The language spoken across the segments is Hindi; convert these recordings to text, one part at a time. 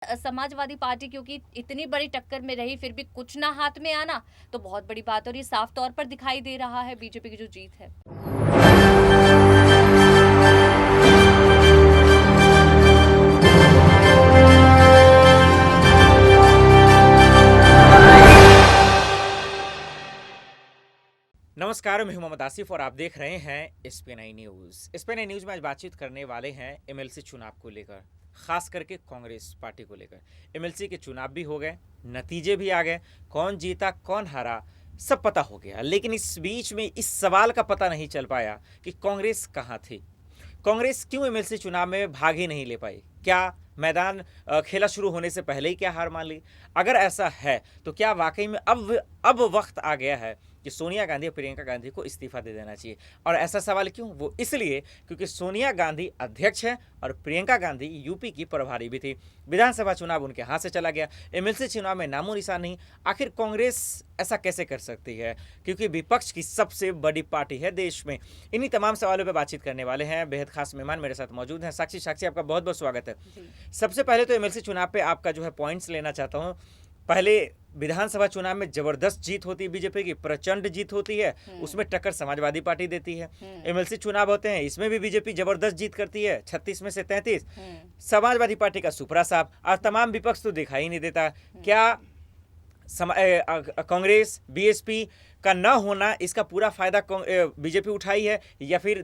समाजवादी पार्टी क्योंकि इतनी बड़ी टक्कर में रही फिर भी कुछ ना हाथ में आना तो बहुत बड़ी बात और ये साफ तौर पर दिखाई दे रहा है बीजेपी की जो जीत है। नमस्कार, मैं हूं मोहम्मद आसिफ और आप देख रहे हैं एसपी9 न्यूज। एसपी9 न्यूज में आज बातचीत करने वाले हैं एमएलसी चुनाव को लेकर, खास करके कांग्रेस पार्टी को लेकर। एमएलसी के चुनाव भी हो गए, नतीजे भी आ गए, कौन जीता कौन हारा सब पता हो गया, लेकिन इस बीच में इस सवाल का पता नहीं चल पाया कि कांग्रेस कहाँ थी। कांग्रेस क्यों एमएलसी चुनाव में भाग ही नहीं ले पाई? क्या मैदान खेला शुरू होने से पहले ही क्या हार मान ली? अगर ऐसा है तो क्या वाकई में अब वक्त आ गया है कि सोनिया गांधी और प्रियंका गांधी को इस्तीफा दे देना चाहिए? और ऐसा सवाल क्यों? वो इसलिए क्योंकि सोनिया गांधी अध्यक्ष है और प्रियंका गांधी यूपी की प्रभारी भी थी। विधानसभा चुनाव उनके हाथ से चला गया, एमएलसी चुनाव में नामो निशान नहीं। आखिर कांग्रेस ऐसा कैसे कर सकती है, क्योंकि विपक्ष की सबसे बड़ी पार्टी है देश में? इन्हीं तमाम सवालों पर बातचीत करने वाले हैं बेहद खास मेहमान मेरे साथ मौजूद हैं। साक्षी, आपका बहुत बहुत स्वागत है। सबसे पहले तो एमएलसी चुनाव पे आपका जो है पॉइंट्स लेना चाहता हूँ। पहले विधानसभा चुनाव में जबरदस्त जीत होती है बीजेपी की, प्रचंड जीत होती है, उसमें टक्कर समाजवादी पार्टी देती है। एमएलसी चुनाव होते हैं, इसमें भी बीजेपी जबरदस्त जीत करती है, 36 में से 33। समाजवादी पार्टी का सुपरा साहब और तमाम विपक्ष तो दिखाई नहीं देता। क्या कांग्रेस बीएसपी का न होना इसका पूरा फायदा बीजेपी उठाई है, या फिर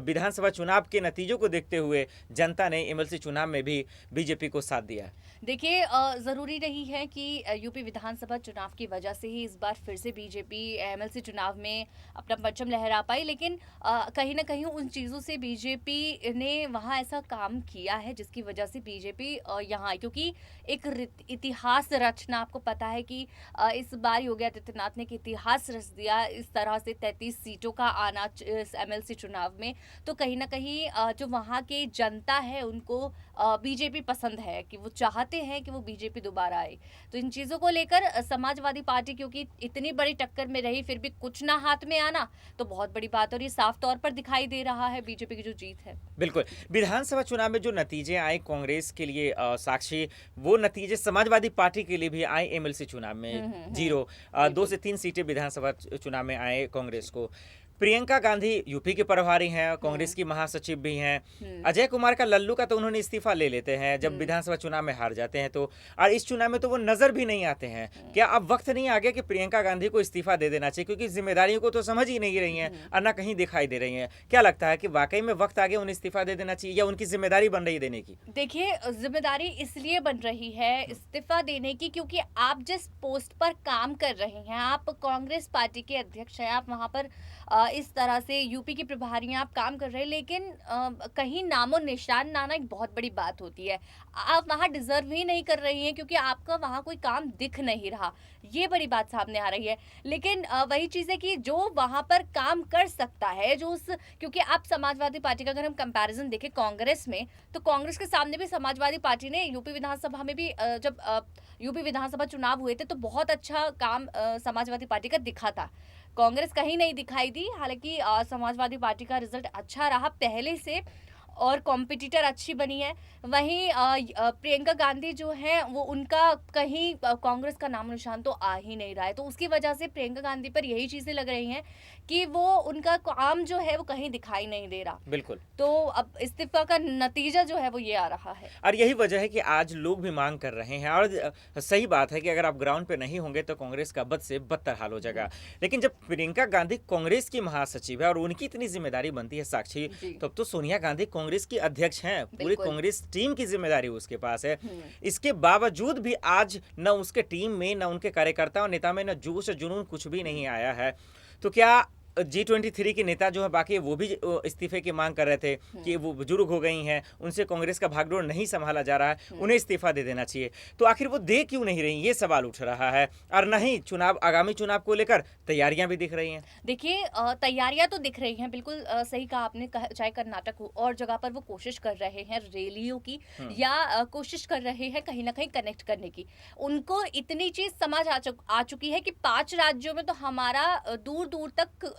विधानसभा चुनाव के नतीजों को देखते हुए जनता ने एमएलसी चुनाव में भी बीजेपी को साथ दिया? देखिए, ज़रूरी नहीं है कि यूपी विधानसभा चुनाव की वजह से ही इस बार फिर से बीजेपी एमएलसी चुनाव में अपना परचम लहरा पाई, लेकिन कहीं ना कहीं उन चीज़ों से बीजेपी ने वहाँ ऐसा काम किया है जिसकी वजह से बीजेपी यहाँ आई। क्योंकि एक इतिहास रचना, आपको पता है कि इस बार योगी आदित्यनाथ ने एक इतिहास रच दिया इस तरह से 33 सीटों का आना इस एमएलसी चुनाव में। तो कहीं ना कहीं जो वहाँ के जनता है उनको बीजेपी पसंद है, कि वो चाहते हैं कि वो बीजेपी दोबारा आए। तो इन चीज़ों को लेकर समाजवादी पार्टी क्योंकि इतनी बड़ी टक्कर में रही फिर भी कुछ ना हाथ में आना तो बहुत बड़ी बात और ये साफ तौर पर दिखाई दे रहा है बीजेपी की जो जीत है। बिल्कुल, विधानसभा चुनाव में जो नतीजे आए कांग्रेस के लिए, साक्षी, वो नतीजे समाजवादी पार्टी के लिए भी आए एमएलसी चुनाव में। 0 2 से 3 सीटें विधानसभा चुनाव में आए कांग्रेस को। प्रियंका गांधी यूपी के प्रभारी हैं, कांग्रेस की महासचिव भी हैं। अजय कुमार का लल्लू का तो उन्होंने इस्तीफा ले लेते हैं जब विधानसभा चुनाव में हार जाते हैं, तो और इस चुनाव में तो वो नजर भी नहीं आते हैं। क्या अब वक्त नहीं आ गया कि प्रियंका गांधी को इस्तीफा दे देना चाहिए, क्योंकि जिम्मेदारियों को तो समझ ही नहीं रही हैं और ना कहीं दिखाई दे रही हैं? क्या लगता है कि वाकई में वक्त आ गया उन्हें इस्तीफा दे देना चाहिए, या उनकी जिम्मेदारी बन रही देने की? देखिए, जिम्मेदारी इसलिए बन रही है इस्तीफा देने की क्योंकि आप जिस पोस्ट पर काम कर रहे हैं, आप कांग्रेस पार्टी के अध्यक्ष हैं, आप वहां पर इस तरह से यूपी की प्रभारियां आप काम कर रहे हैं, लेकिन कहीं नामो निशान ना आना एक बहुत बड़ी बात होती है। आप वहां डिजर्व ही नहीं कर रही हैं क्योंकि आपका वहां कोई काम दिख नहीं रहा, ये बड़ी बात सामने आ रही है। लेकिन वही चीज़ है कि जो वहां पर काम कर सकता है, जो उस, क्योंकि आप समाजवादी पार्टी का अगर हम कंपैरिजन देखें कांग्रेस में, तो कांग्रेस के सामने भी समाजवादी पार्टी ने यूपी विधानसभा में भी जब यूपी विधानसभा चुनाव हुए थे तो बहुत अच्छा काम समाजवादी पार्टी का दिखा था। कांग्रेस कहीं नहीं दिखाई दी। हालांकि समाजवादी पार्टी का रिजल्ट अच्छा रहा पहले से और कॉम्पिटिटर अच्छी बनी है। वहीं प्रियंका गांधी जो है वो उनका कहीं कांग्रेस का नाम निशान तो आ ही नहीं रहा है, तो उसकी वजह से प्रियंका गांधी पर यही चीजें लग रही हैं कि वो उनका काम जो है वो कहीं दिखाई नहीं दे रहा। बिल्कुल। तो अब इस्तीफा का नतीजा जो है वो ये आ रहा है, और यही वजह है कि आज लोग भी मांग कर रहे हैं। और सही बात है कि अगर आप ग्राउंड पे नहीं होंगे तो कांग्रेस का बद से बदतर हाल हो जाएगा। लेकिन जब प्रियंका गांधी कांग्रेस की महासचिव है और उनकी इतनी जिम्मेदारी बनती है, साक्षी, तब तो सोनिया गांधी कांग्रेस की अध्यक्ष हैं, पूरी कांग्रेस टीम की जिम्मेदारी उसके पास है। इसके बावजूद भी आज न उसके टीम में, न उनके कार्यकर्ताओं नेता में, न जोश जुनून कुछ भी नहीं आया है। तो क्या G23 के नेता जो है बाकी वो भी इस्तीफे की मांग कर रहे थे कि वो बुजुर्ग हो गई हैं, उनसे कांग्रेस का भागदौड़ नहीं संभाला जा रहा है, उन्हें इस्तीफा दे देना चाहिए? तो आखिर वो दे क्यों नहीं रही, ये सवाल उठ रहा है। और नहीं, आगामी चुनाव को लेकर तैयारियां भी दिख रही हैं। देखिए, तैयारियां तो दिख रही हैं, बिल्कुल सही कहा आपने। चाहे कर्नाटक हो और जगह पर वो कोशिश कर रहे हैं रैलियों की, या कोशिश कर रहे हैं कहीं ना कहीं कनेक्ट करने की। उनको इतनी चीज समझ आ चुकी है कि 5 राज्यों में तो हमारा दूर दूर तक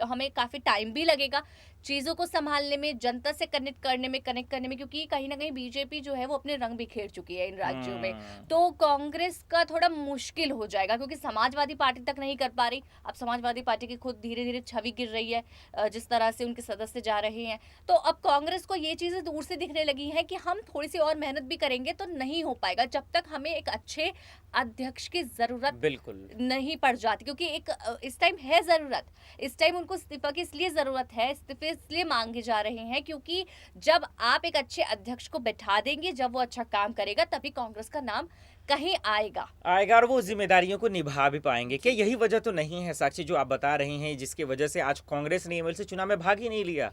हमें काफी टाइम भी लगेगा, चीज़ों को संभालने में, जनता से कनेक्ट करने में, क्योंकि कहीं न कहीं बीजेपी जो है वो अपने रंग बिखेर चुकी है इन राज्यों में। तो कांग्रेस का थोड़ा मुश्किल हो जाएगा, क्योंकि समाजवादी पार्टी तक नहीं कर पा रही। अब समाजवादी पार्टी की खुद धीरे-धीरे छवि गिर रही है, जिस तरह से उनके सदस्य जा रहे हैं। तो अब कांग्रेस को ये चीज़ें दूर से दिखने लगी हैं कि हम थोड़ी-सी और मेहनत भी करेंगे तो नहीं हो पाएगा, जब तक हमें एक अच्छे अध्यक्ष की ज़रूरत बिल्कुल। नहीं पड़ जाती, क्योंकि एक इस टाइम है ज़रूरत। इस टाइम उनको इस्तीफ़ा की इसलिए ज़रूरत है, इस्तीफ़े इसलिए माँगे जा रहे हैं क्योंकि जब आप एक अच्छे अध्यक्ष को बैठा देंगे, जब वो अच्छा काम करेगा, तभी कांग्रेस का नाम कहीं आएगा। आएगा और वो ज़िम्मेदारियों को निभा भी पाएँगे। क्या यही वजह तो नहीं है साक्षी जो आप बता रही हैं जिसकी वजह से आज कांग्रेस ने एमएलसी चुनाव में भाग ही नहीं लिया?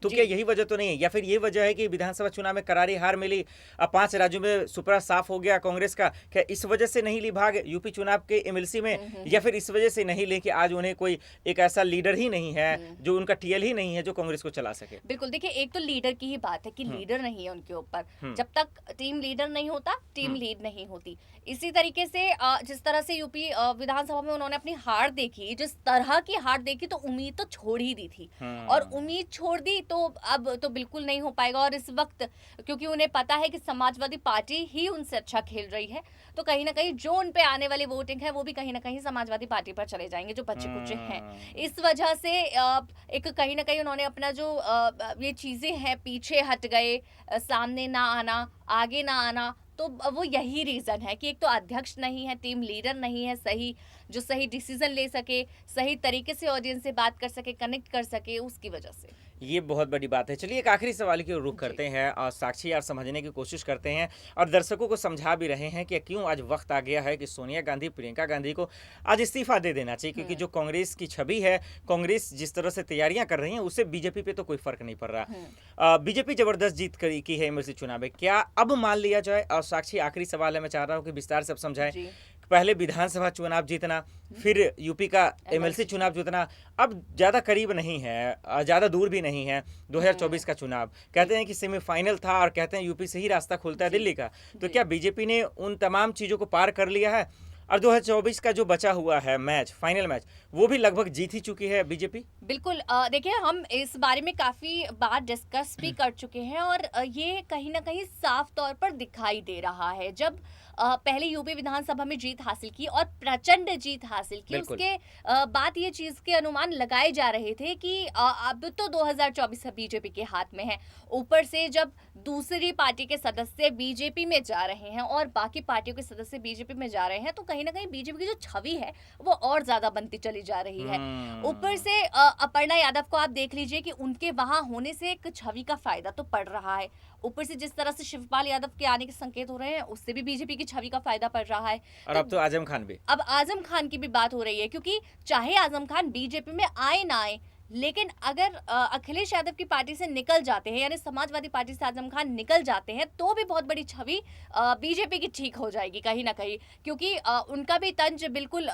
तो जी। क्या यही वजह तो नहीं है? या फिर ये वजह है कि विधानसभा चुनाव में करारी हार मिली, अब 5 राज्यों में सुपड़ा साफ हो गया कांग्रेस का, क्या इस वजह से नहीं ली भाग यूपी चुनाव के एमएलसी में? या फिर इस वजह से नहीं ली कि आज उन्हें कोई एक ऐसा लीडर ही नहीं है, जो उनका टीएल ही नहीं है जो कांग्रेस को चला सके? बिल्कुल, देखिए एक तो लीडर की ही बात है कि लीडर नहीं है उनके ऊपर। जब तक टीम लीडर नहीं होता, टीम लीड नहीं होती। इसी तरीके से जिस तरह से यूपी विधानसभा में उन्होंने अपनी हार देखी, जिस तरह की हार देखी, तो उम्मीद तो छोड़ ही दी थी। और उम्मीद छोड़ दी तो अब तो बिल्कुल नहीं हो पाएगा। और इस वक्त क्योंकि उन्हें पता है कि समाजवादी पार्टी ही उनसे अच्छा खेल रही है, तो कहीं ना कहीं जो उन पे आने वाली वोटिंग है वो भी कहीं ना कहीं समाजवादी पार्टी पर चले जाएंगे, जो बच्चे कुचे हैं। इस वजह से एक कहीं ना कहीं उन्होंने अपना जो ये चीजें हैं पीछे हट गए, सामने ना आना, आगे ना आना। तो वो यही रीजन है कि एक तो अध्यक्ष नहीं है, टीम लीडर नहीं है सही, जो सही डिसीजन ले सके, सही तरीके से ऑडियंस से बात कर सके, कनेक्ट कर सके, उसकी वजह से। ये बहुत बड़ी बात है। चलिए एक आखिरी सवाल की ओर रुख करते हैं और साक्षी यार समझने की कोशिश करते हैं और दर्शकों को समझा भी रहे हैं कि क्यों आज वक्त आ गया है कि सोनिया गांधी, प्रियंका गांधी को आज इस्तीफा दे देना चाहिए, क्योंकि जो कांग्रेस की छवि है, कांग्रेस जिस तरह से तैयारियां कर रही है उससे बीजेपी पे तो कोई फर्क नहीं पड़ रहा। बीजेपी जबरदस्त जीत की है एमएलसी चुनाव में, क्या अब मान लिया जाए? और साक्षी आखिरी सवाल है, मैं चाह रहा हूँ कि विस्तार से अब समझाएं। पहले विधानसभा चुनाव जीतना, फिर यूपी का एमएलसी चुनाव जीतना, अब ज़्यादा करीब नहीं है, ज़्यादा दूर भी नहीं है 2024 का चुनाव। कहते हैं कि सेमीफाइनल था और कहते हैं यूपी से ही रास्ता खुलता है दिल्ली का। तो क्या बीजेपी ने उन तमाम चीज़ों को पार कर लिया है और 2024 का जो बचा हुआ है मैच, फाइनल मैच, वो भी लगभग जीत ही चुकी है बीजेपी? बिल्कुल, देखिए हम इस बारे में काफ़ी बार डिस्कस भी कर चुके हैं और ये कहीं ना कहीं साफ तौर पर दिखाई दे रहा है। जब पहले यूपी विधानसभा में जीत हासिल की और प्रचंड जीत हासिल की, उसके बाद ये चीज़ के अनुमान लगाए जा रहे थे कि अब तो 2024 बीजेपी के हाथ में है। ऊपर से जब दूसरी पार्टी के सदस्य बीजेपी में जा रहे हैं और बाकी पार्टियों के सदस्य बीजेपी में जा रहे हैं, तो कहीं ना कहीं बीजेपी की जो छवि है वो और ज़्यादा बनती चली जा रही है। ऊपर से अपर्णा यादव को आप देख लीजिए कि उनके वहां होने से एक छवि का फायदा तो पड़ रहा है। ऊपर से जिस तरह से शिवपाल यादव के आने के संकेत हो रहे हैं, उससे भी बीजेपी की छवि का फायदा पड़ रहा है। और अब तो आजम खान भी, अब आजम खान की भी बात हो रही है, क्योंकि चाहे आजम खान बीजेपी में आए ना आए, लेकिन अगर अखिलेश यादव की पार्टी से निकल जाते हैं, यानी समाजवादी पार्टी से आजम खान निकल जाते हैं, तो भी बहुत बड़ी छवि बीजेपी की ठीक हो जाएगी कहीं ना कहीं, क्योंकि उनका भी तंज बिल्कुल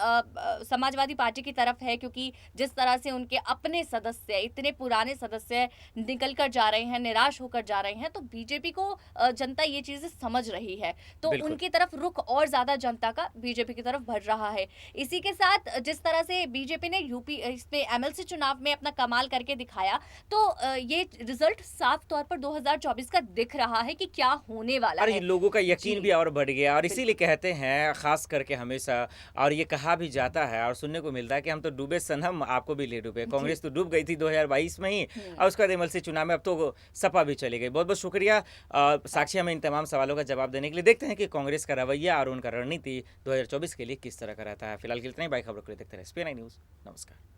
समाजवादी पार्टी की तरफ है। क्योंकि जिस तरह से उनके अपने सदस्य, इतने पुराने सदस्य निकल कर जा रहे हैं, निराश होकर जा रहे हैं, तो बीजेपी को जनता ये चीज़ें समझ रही है, तो उनकी तरफ रुख और ज़्यादा जनता का बीजेपी की तरफ बढ़ रहा है। इसी के साथ जिस तरह से बीजेपी ने यूपी इसमें एमएलसी चुनाव में कमाल करके दिखाया, तो ये रिजल्ट साफ तौर पर 2024 का दिख रहा है कि क्या होने वाला है। लोगों का यकीन भी और बढ़ गया और इसीलिए कहते हैं खास करके हमेशा, और ये कहा भी जाता है और सुनने को मिलता है कि हम तो डूबे सनम, आपको भी ले डूबे। कांग्रेस तो डूब गई थी 2022 में ही और उसके बाद एमएलसी चुनाव में अब तो सपा भी चली गई। बहुत बहुत शुक्रिया साक्षी हमें इन तमाम सवालों का जवाब देने के लिए। देखते हैं कि कांग्रेस का रवैया और उनका रणनीति 2024 के लिए किस तरह का रहता है। फिलहाल के लिए इतना ही। बाई खबरों के लिए देखते रहे एसपीएन न्यूज़। नमस्कार।